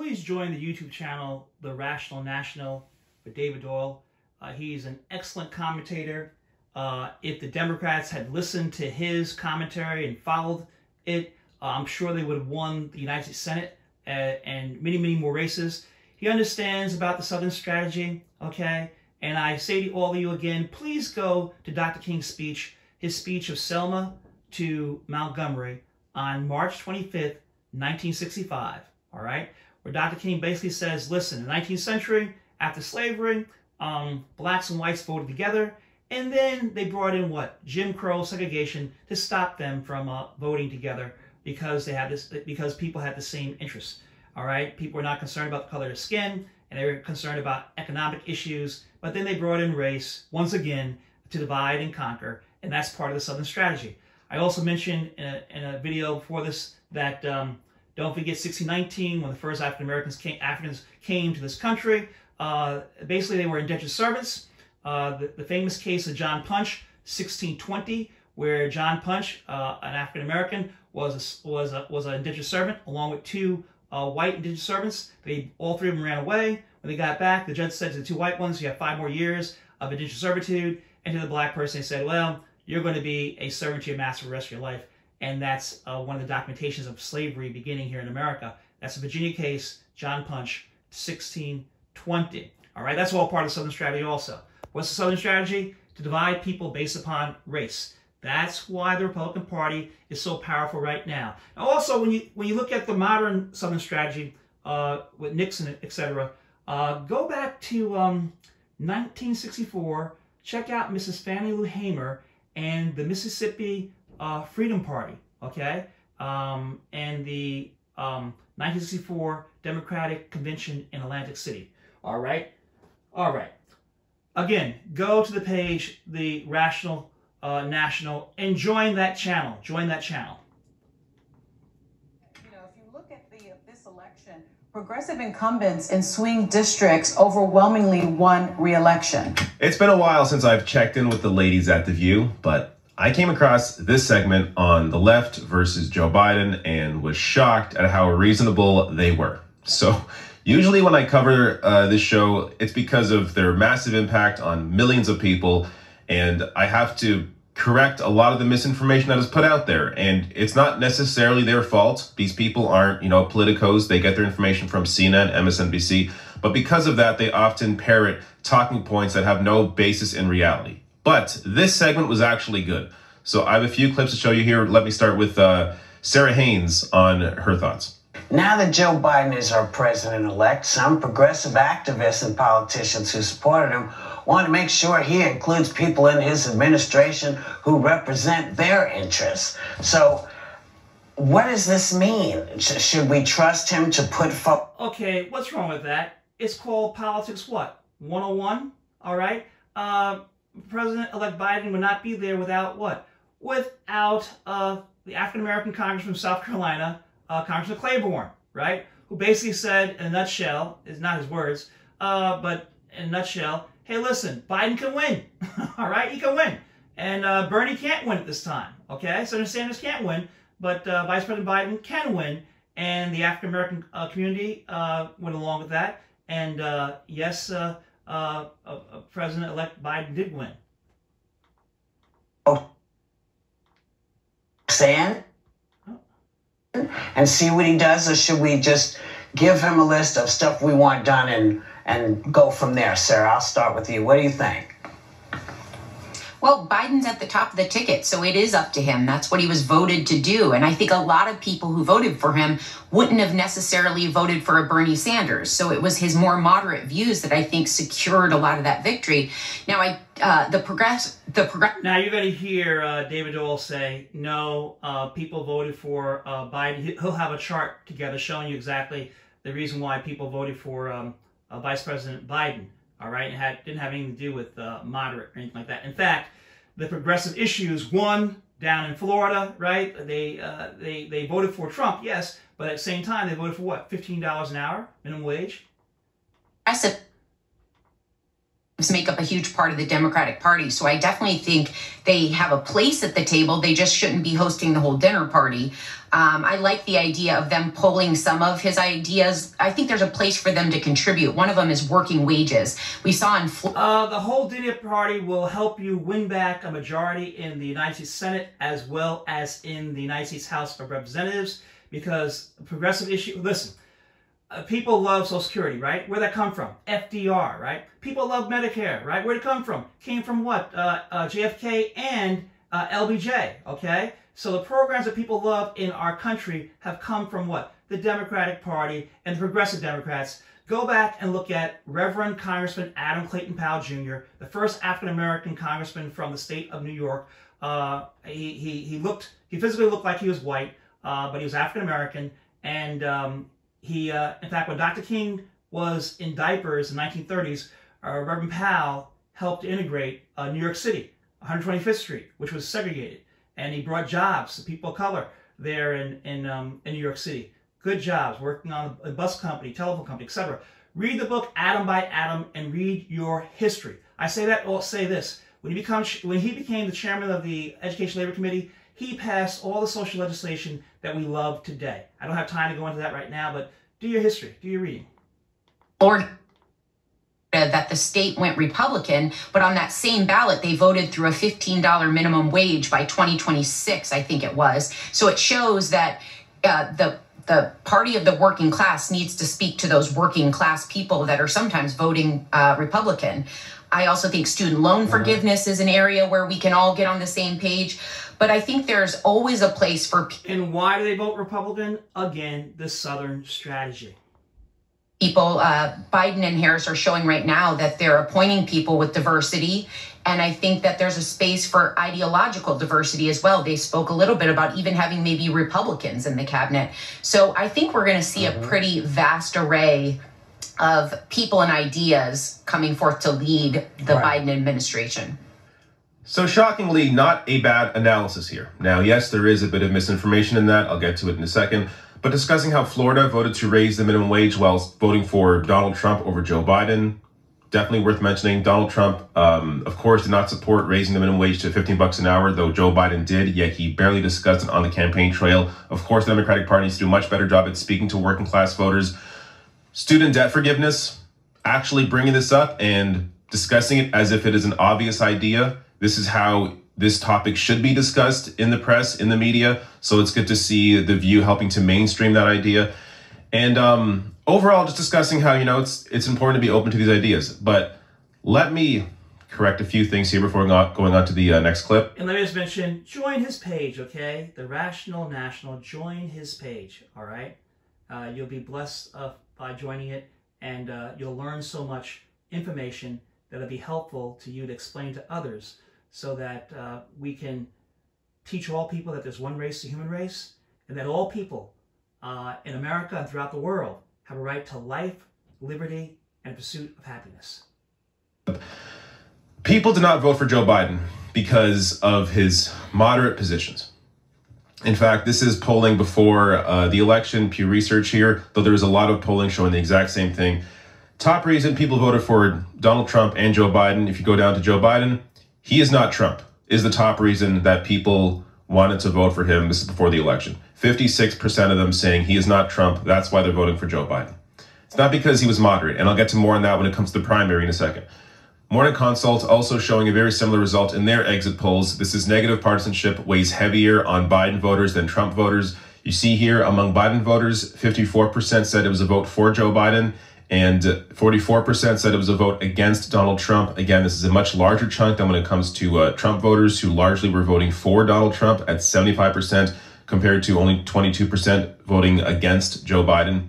please join the YouTube channel, The Rational National, with David Doyle. He's an excellent commentator. If the Democrats had listened to his commentary and followed it, I'm sure they would have won the United States Senate and many, many more races. He understands about the Southern strategy, okay? And I say to all of you again, please go to Dr. King's speech, his speech of Selma to Montgomery on March 25th, 1965, all right? Where Dr. King basically says, listen, in the 19th century, after slavery, blacks and whites voted together, and then they brought in what? Jim Crow segregation to stop them from voting together because because people had the same interests. All right, people were not concerned about the color of their skin, and they were concerned about economic issues. But then they brought in race once again to divide and conquer, and that's part of the Southern strategy. I also mentioned in a video before this that don't forget 1619 when the first Africans came to this country. Basically, they were indentured servants. The famous case of John Punch, 1620, where John Punch, an African American, was an indentured servant along with two white indentured servants. All three of them ran away. When they got back, the judge said to the two white ones, "You have 5 more years of indentured servitude." And to the black person, they said, "Well, you're going to be a servant to your master for the rest of your life." And that's one of the documentations of slavery beginning here in America. That's a Virginia case, John Punch, 1620. All right, that's all part of the Southern strategy also. What's the Southern strategy? To divide people based upon race. That's why the Republican Party is so powerful right now. Now also, when you look at the modern Southern strategy with Nixon, etc., go back to 1964. Check out Mrs. Fannie Lou Hamer and the Mississippi Freedom Party, okay, and the 1964 Democratic Convention in Atlantic City. All right, all right. Again, go to the page, the Rational National, and join that channel. Join that channel. You know, if you look at this election, progressive incumbents in swing districts overwhelmingly won re-election. It's been a while since I've checked in with the ladies at The View, but I came across this segment on the left versus Joe Biden and was shocked at how reasonable they were. So usually when I cover this show, it's because of their massive impact on millions of people, and I have to correct a lot of the misinformation that is put out there. And it's not necessarily their fault. These people aren't, politicos. They get their information from CNN, MSNBC. But because of that, they often parrot talking points that have no basis in reality. But this segment was actually good. So I have a few clips to show you here. Let me start with Sarah Haynes on her thoughts. Now that Joe Biden is our president-elect, some progressive activists and politicians who supported him want to make sure he includes people in his administration who represent their interests. So what does this mean? Should we trust him to put forward? Okay, what's wrong with that? It's called politics what? 101, all right? President-elect Biden would not be there without what? Without the African-American congressman from South Carolina, Congressman Claiborne, right? Who basically said, in a nutshell, is not his words, but in a nutshell, hey, listen, Biden can win, all right? He can win. And Bernie can't win at this time, okay? Senator Sanders can't win, but Vice President Biden can win, and the African-American community went along with that. And yes, President-elect Biden did win. Sand? And see what he does, or should we just give him a list of stuff we want done and go from there? Sarah, I'll start with you. What do you think? Well, Biden's at the top of the ticket, so it is up to him. That's what he was voted to do. And I think a lot of people who voted for him wouldn't have necessarily voted for a Bernie Sanders. So it was his more moderate views that I think secured a lot of that victory. Now, Now you're going to hear David Doyle say, no, people voted for Biden. He'll have a chart together showing you exactly the reason why people voted for Vice President Biden. All right, it didn't have anything to do with moderate or anything like that. In fact, the progressive issues won down in Florida, right? They voted for Trump, yes, but at the same time they voted for what? $15 an hour minimum wage. make up a huge part of the Democratic Party. So I definitely think they have a place at the table. They just shouldn't be hosting the whole dinner party. I like the idea of them pulling some of his ideas. I think there's a place for them to contribute. One of them is working wages. We saw in the whole dinner party will help you win back a majority in the United States Senate as well as in the United States House of Representatives, because progressive issue, listen, people love Social Security, right? Where'd that come from? FDR, right? People love Medicare, right? Where'd it come from? Came from what? JFK and LBJ, okay? So the programs that people love in our country have come from what? The Democratic Party and the Progressive Democrats. Go back and look at Reverend Congressman Adam Clayton Powell Jr., the first African-American congressman from the state of New York. He physically looked like he was white, but he was African-American. And in fact, when Dr. King was in diapers in the 1930s, Reverend Powell helped integrate New York City, 125th Street, which was segregated. And he brought jobs to people of color there in New York City. Good jobs, working on a bus company, telephone company, etc. Read the book Atom by Atom and read your history. I say that, I'll say this. When he became the chairman of the Education Labor Committee, he passed all the social legislation that we love today. I don't have time to go into that right now, but do your history, do your reading. Lord, that the state went Republican, but on that same ballot, they voted through a $15 minimum wage by 2026, I think it was. So it shows that the party of the working class needs to speak to those working class people that are sometimes voting Republican. I also think student loan forgiveness is an area where we can all get on the same page. But I think there's always a place for... And why do they vote Republican? Again, the Southern strategy. People, Biden and Harris are showing right now that they're appointing people with diversity. And I think that there's a space for ideological diversity as well. They spoke a little bit about even having maybe Republicans in the cabinet. So I think we're going to see a pretty vast array of people and ideas coming forth to lead the Biden administration. So shockingly, not a bad analysis here. Now, yes, there is a bit of misinformation in that. I'll get to it in a second. But discussing how Florida voted to raise the minimum wage while voting for Donald Trump over Joe Biden, definitely worth mentioning. Donald Trump, of course, did not support raising the minimum wage to $15 an hour, though Joe Biden did, yet he barely discussed it on the campaign trail. Of course, the Democratic Party needs to do a much better job at speaking to working class voters. Student debt forgiveness, actually bringing this up and discussing it as if it is an obvious idea. This is how this topic should be discussed in the press, in the media. So it's good to see The View helping to mainstream that idea. And overall, just discussing how, it's important to be open to these ideas. But let me correct a few things here before going on to the next clip. And let me just mention, join his page, okay? The Rational National, join his page, all right? You'll be blessed by joining it, and you'll learn so much information that'll be helpful to you to explain to others, so that we can teach all people that there's one race, the human race, and that all people in America and throughout the world have a right to life, liberty, and pursuit of happiness. People did not vote for Joe Biden because of his moderate positions. In fact, this is polling before the election, Pew Research here, though there is a lot of polling showing the exact same thing. Top reason people voted for Donald Trump and Joe Biden, if you go down to Joe Biden, he is not Trump, is the top reason that people wanted to vote for him. This is before the election. 56% of them saying he is not Trump. That's why they're voting for Joe Biden. It's not because he was moderate, and I'll get to more on that when it comes to the primary in a second. Morning Consult also showing a very similar result in their exit polls. This is negative partisanship weighs heavier on Biden voters than Trump voters. You see here among Biden voters, 54% said it was a vote for Joe Biden, and 44% said it was a vote against Donald Trump. Again, this is a much larger chunk than when it comes to Trump voters, who largely were voting for Donald Trump at 75%, compared to only 22% voting against Joe Biden.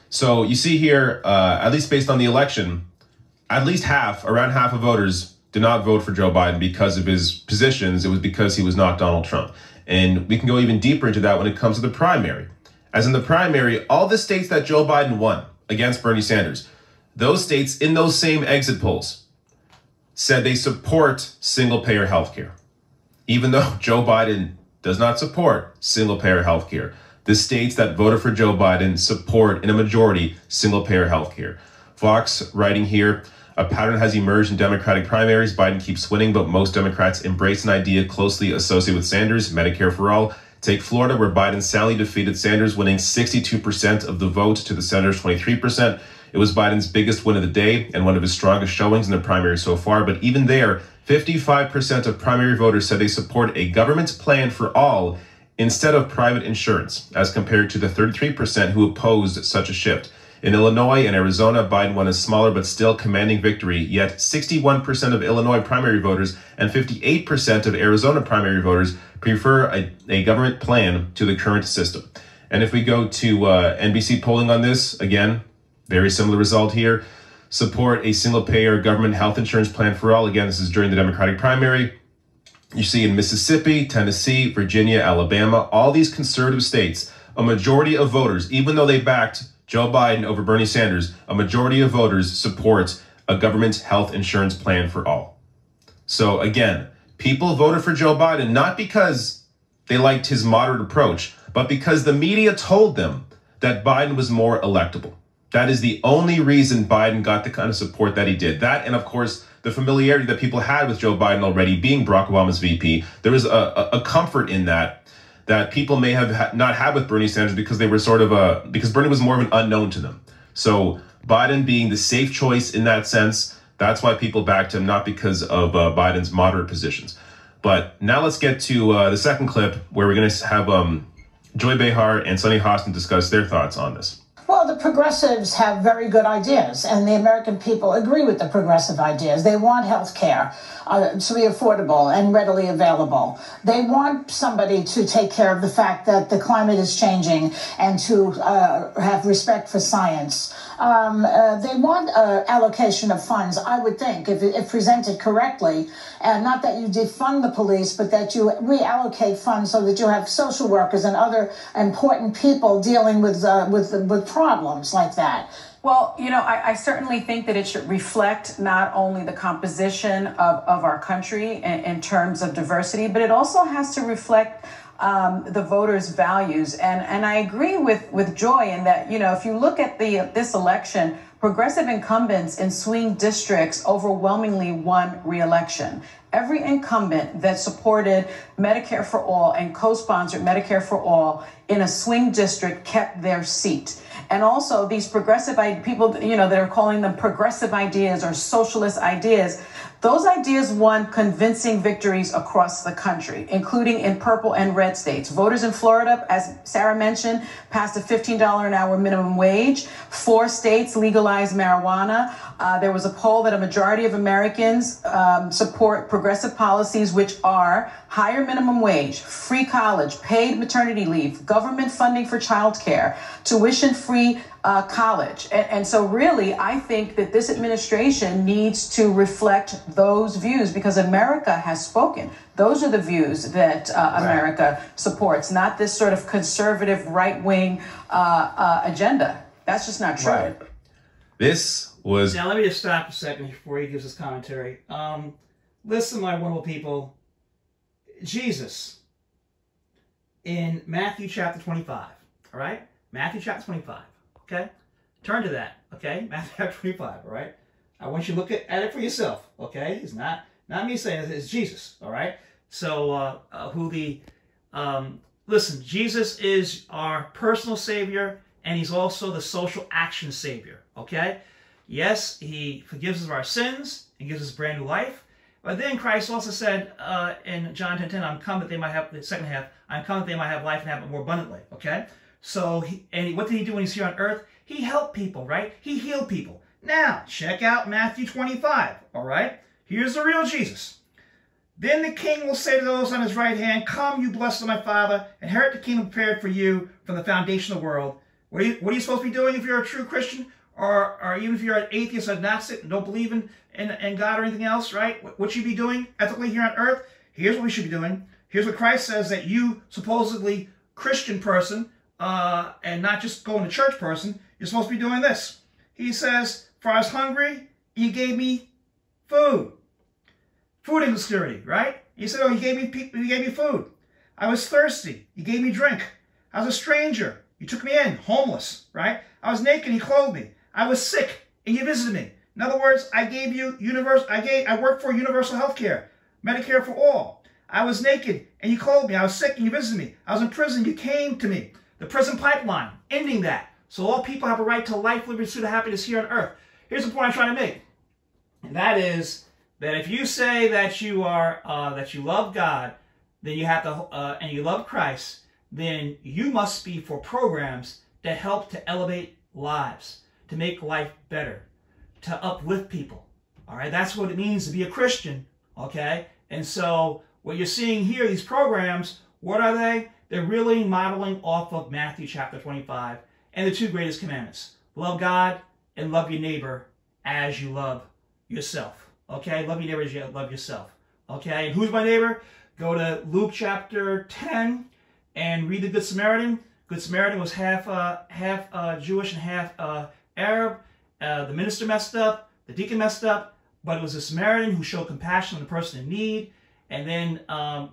So you see here, at least based on the election, at least around half of voters did not vote for Joe Biden because of his positions. It was because he was not Donald Trump. And we can go even deeper into that when it comes to the primary. As in the primary, all the states that Joe Biden won against Bernie Sanders, those states in those same exit polls said they support single-payer healthcare. Even though Joe Biden does not support single-payer healthcare, the states that voted for Joe Biden support, in a majority, single-payer healthcare. Fox writing here, A pattern has emerged in Democratic primaries. Biden keeps winning, but most Democrats embrace an idea closely associated with Sanders, Medicare for all. Take Florida, where Biden soundly defeated Sanders, winning 62% of the vote to the Senator's 23%. It was Biden's biggest win of the day and one of his strongest showings in the primary so far. But even there, 55% of primary voters said they support a government plan for all instead of private insurance, as compared to the 33% who opposed such a shift. In Illinois and Arizona, Biden won a smaller but still commanding victory, yet 61% of Illinois primary voters and 58% of Arizona primary voters prefer a government plan to the current system. And if we go to NBC polling on this, again, very similar result here. Support a single-payer government health insurance plan for all. Again, this is during the Democratic primary. You see in Mississippi, Tennessee, Virginia, Alabama, all these conservative states, a majority of voters, even though they backed Joe Biden over Bernie Sanders, a majority of voters support a government health insurance plan for all. So again, people voted for Joe Biden not because they liked his moderate approach, but because the media told them that Biden was more electable. That is the only reason Biden got the kind of support that he did. That, and of course, the familiarity that people had with Joe Biden already being Barack Obama's VP. There was a comfort in that people may have not had with Bernie Sanders because they were because Bernie was more of an unknown to them. So Biden being the safe choice in that sense, that's why people backed him, not because of Biden's moderate positions. But now let's get to the second clip where we're going to have Joy Behar and Sunny Hostin discuss their thoughts on this. Well, the progressives have very good ideas, and the American people agree with the progressive ideas. They want health care to be affordable and readily available. They want somebody to take care of the fact that the climate is changing and to have respect for science. They want allocation of funds, I would think, if presented correctly, and not that you defund the police, but that you reallocate funds so that you have social workers and other important people dealing with problems like that. Well, you know, I certainly think that it should reflect not only the composition of our country in terms of diversity, but it also has to reflect the voters' values. And I agree with Joy in that, you know, if you look at this election, progressive incumbents in swing districts overwhelmingly won re-election. Every incumbent that supported Medicare for all and co-sponsored Medicare for all in a swing district kept their seat. And also these progressive people, you know, that are calling them progressive ideas or socialist ideas, those ideas won convincing victories across the country, including in purple and red states. Voters in Florida, as Sarah mentioned, passed a $15 an hour minimum wage. 4 states legalized marijuana. There was a poll that a majority of Americans support progressive policies, which are higher minimum wage, free college, paid maternity leave, government funding for childcare, tuition-free college. And so really, I think that this administration needs to reflect those views because America has spoken. Those are the views that America supports, not this sort of conservative right-wing agenda. That's just not true. Right. This was... Now, let me just stop a second before he gives his commentary. Listen, my wonderful people. Jesus, in Matthew chapter 25, all right? Matthew chapter 25, okay? Turn to that, okay? Matthew chapter 25, all right? I want you to look at it for yourself, okay? It's not me saying it, it's Jesus, all right? So, listen, Jesus is our personal Savior, and He's also the social action Savior, okay? Yes, He forgives us of our sins and gives us brand new life. But then Christ also said in John 10:10, I'm come that they might have, the second half, I'm come that they might have life and have it more abundantly, okay? So, what did He do when He's here on earth? He helped people, right? He healed people. Now, check out Matthew 25, all right? Here's the real Jesus. Then the king will say to those on his right hand, come, you blessed of my Father, inherit the kingdom prepared for you from the foundation of the world. What are you supposed to be doing if you're a true Christian? Or even if you're an atheist or agnostic and don't believe in God or anything else, right? What should you be doing ethically here on earth? Here's what we should be doing. Here's what Christ says that you, supposedly Christian person, and not just going to church person, you're supposed to be doing this. He says, for I was hungry, you gave me food. Food insecurity, right? He said, oh, you gave me food. I was thirsty, you gave me drink. I was a stranger, you took me in, homeless, right? I was naked, you clothed me. I was sick, and you visited me. In other words, I gave you I worked for universal health care, Medicare for all. I was naked and you clothed me. I was sick and you visited me. I was in prison, you came to me. The prison pipeline, ending that. So all people have a right to life, liberty, pursuit of happiness here on earth. Here's the point I'm trying to make. And that is that if you say that you are that you love God, then you have to and you love Christ, then you must be for programs that help to elevate lives, to make life better, to uplift people. All right, that's what it means to be a Christian. Okay, and so what you're seeing here, these programs, what are they? They're really modeling off of Matthew chapter 25 and the two greatest commandments: love God and love your neighbor as you love yourself. Okay, love your neighbor as you love yourself. Okay, and who's my neighbor? Go to Luke chapter 10 and read the Good Samaritan. Good Samaritan was half Jewish and half Arab. The minister messed up, the deacon messed up, but it was a Samaritan who showed compassion on the person in need. And then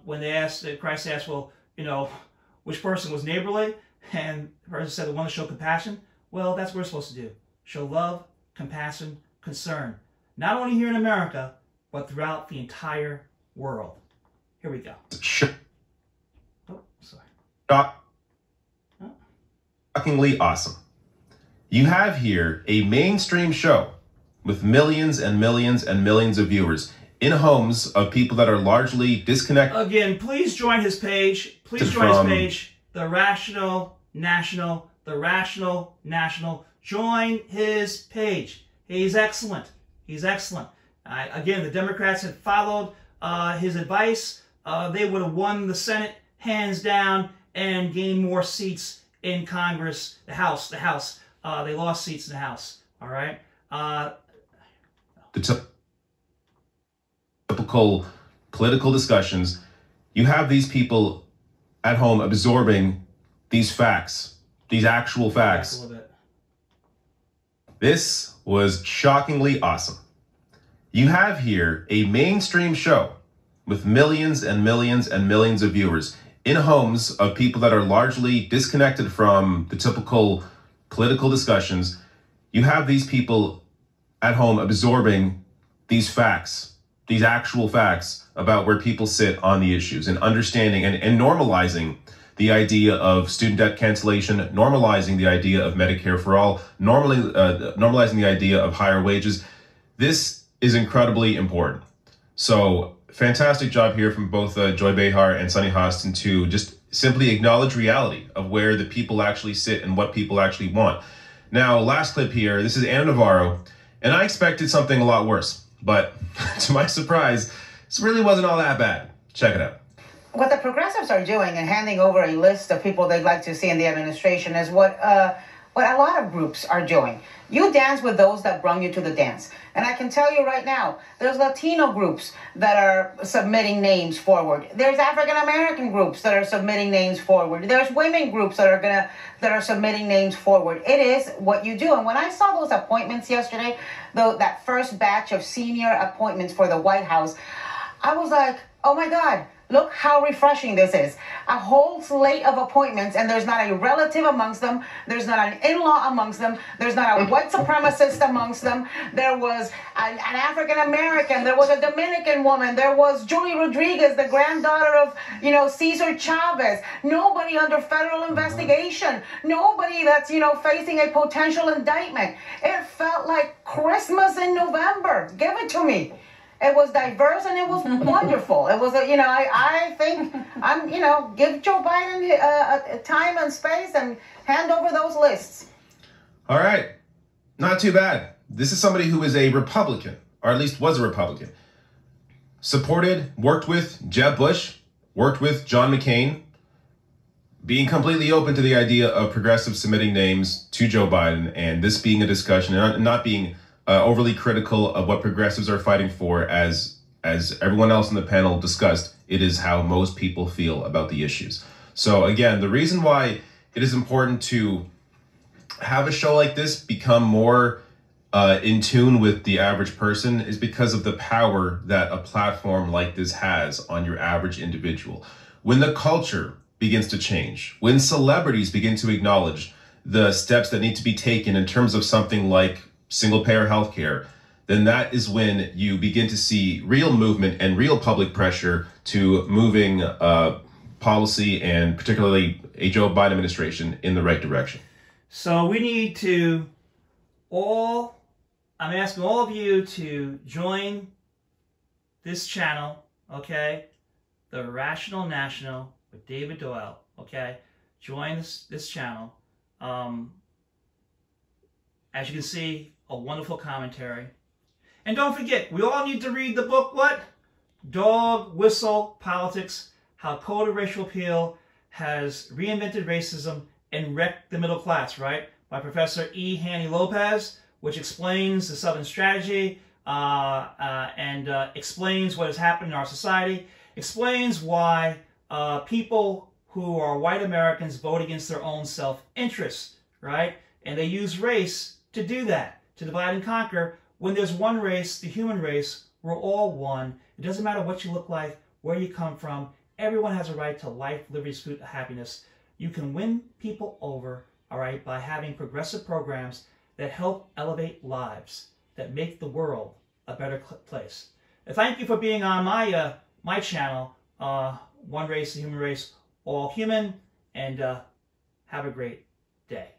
when they asked, Christ asked, well, you know, which person was neighborly? And the person said the one that showed compassion. Well, that's what we're supposed to do. Show love, compassion, concern. Not only here in America, but throughout the entire world. Here we go. Oh, sorry. Shockingly awesome. You have here a mainstream show with millions and millions and millions of viewers in homes of people that are largely disconnected. Again, please join his page. Please join his page. The Rational National. The Rational National. Join his page. He's excellent. He's excellent. Again, the Democrats had followed his advice. They would have won the Senate hands down and gained more seats in Congress. The House. They lost seats in the House. All right. The typical political discussions. You have these people at home absorbing these facts, these actual facts. A little bit. This was shockingly awesome. You have here a mainstream show with millions and millions and millions of viewers in homes of people that are largely disconnected from the typical political discussions. You have these people at home absorbing these facts, these actual facts about where people sit on the issues, and understanding and normalizing the idea of student debt cancellation, normalizing the idea of Medicare for all, normalizing the idea of higher wages. This is incredibly important. So fantastic job here from both Joy Behar and Sunny Hostin to just simply acknowledge reality of where the people actually sit and what people actually want. Now, last clip here, this is Ana Navarro, and I expected something a lot worse, but to my surprise, this really wasn't all that bad. Check it out. What the progressives are doing and handing over a list of people they'd like to see in the administration is what a lot of groups are doing. You dance with those that brought you to the dance. And I can tell you right now, there's Latino groups that are submitting names forward. There's African American groups that are submitting names forward. There's women groups that are submitting names forward. It is what you do. And when I saw those appointments yesterday, that first batch of senior appointments for the White House, I was like, oh my God. Look how refreshing this is. A whole slate of appointments, and there's not a relative amongst them. There's not an in-law amongst them. There's not a white supremacist amongst them. There was an African-American. There was a Dominican woman. There was Julie Rodriguez, the granddaughter of, Cesar Chavez. Nobody under federal investigation. Nobody that's, facing a potential indictment. It felt like Christmas in November. Give it to me. It was diverse and it was wonderful. It was, I think give Joe Biden a time and space and hand over those lists. All right. Not too bad. This is somebody who is a Republican, or at least was a Republican. Supported, worked with Jeb Bush, worked with John McCain, being completely open to the idea of progressives submitting names to Joe Biden, and this being a discussion and not being overly critical of what progressives are fighting for. As everyone else in the panel discussed, it is how most people feel about the issues. So again, the reason why it is important to have a show like this become more in tune with the average person is because of the power that a platform like this has on your average individual. When the culture begins to change, when celebrities begin to acknowledge the steps that need to be taken in terms of something like single-payer healthcare, then that is when you begin to see real movement and real public pressure to moving policy and particularly a Joe Biden administration in the right direction. So we need to I'm asking all of you to join this channel, okay? The Rational National with David Doel, okay? Join this channel. As you can see, a wonderful commentary. And don't forget, we all need to read the book, what? Dog Whistle Politics, How Code of Racial Appeal Has Reinvented Racism and Wrecked the Middle Class, right? By Professor E. Hanny Lopez, which explains the Southern strategy and explains what has happened in our society, explains why people who are white Americans vote against their own self-interest, right? And they use race to do that, to divide and conquer. When there's one race, the human race, we're all one. It doesn't matter what you look like, where you come from. Everyone has a right to life, liberty, happiness. You can win people over, all right, by having progressive programs that help elevate lives, that make the world a better place. Thank you for being on my channel, One Race, the Human Race, All Human, and have a great day.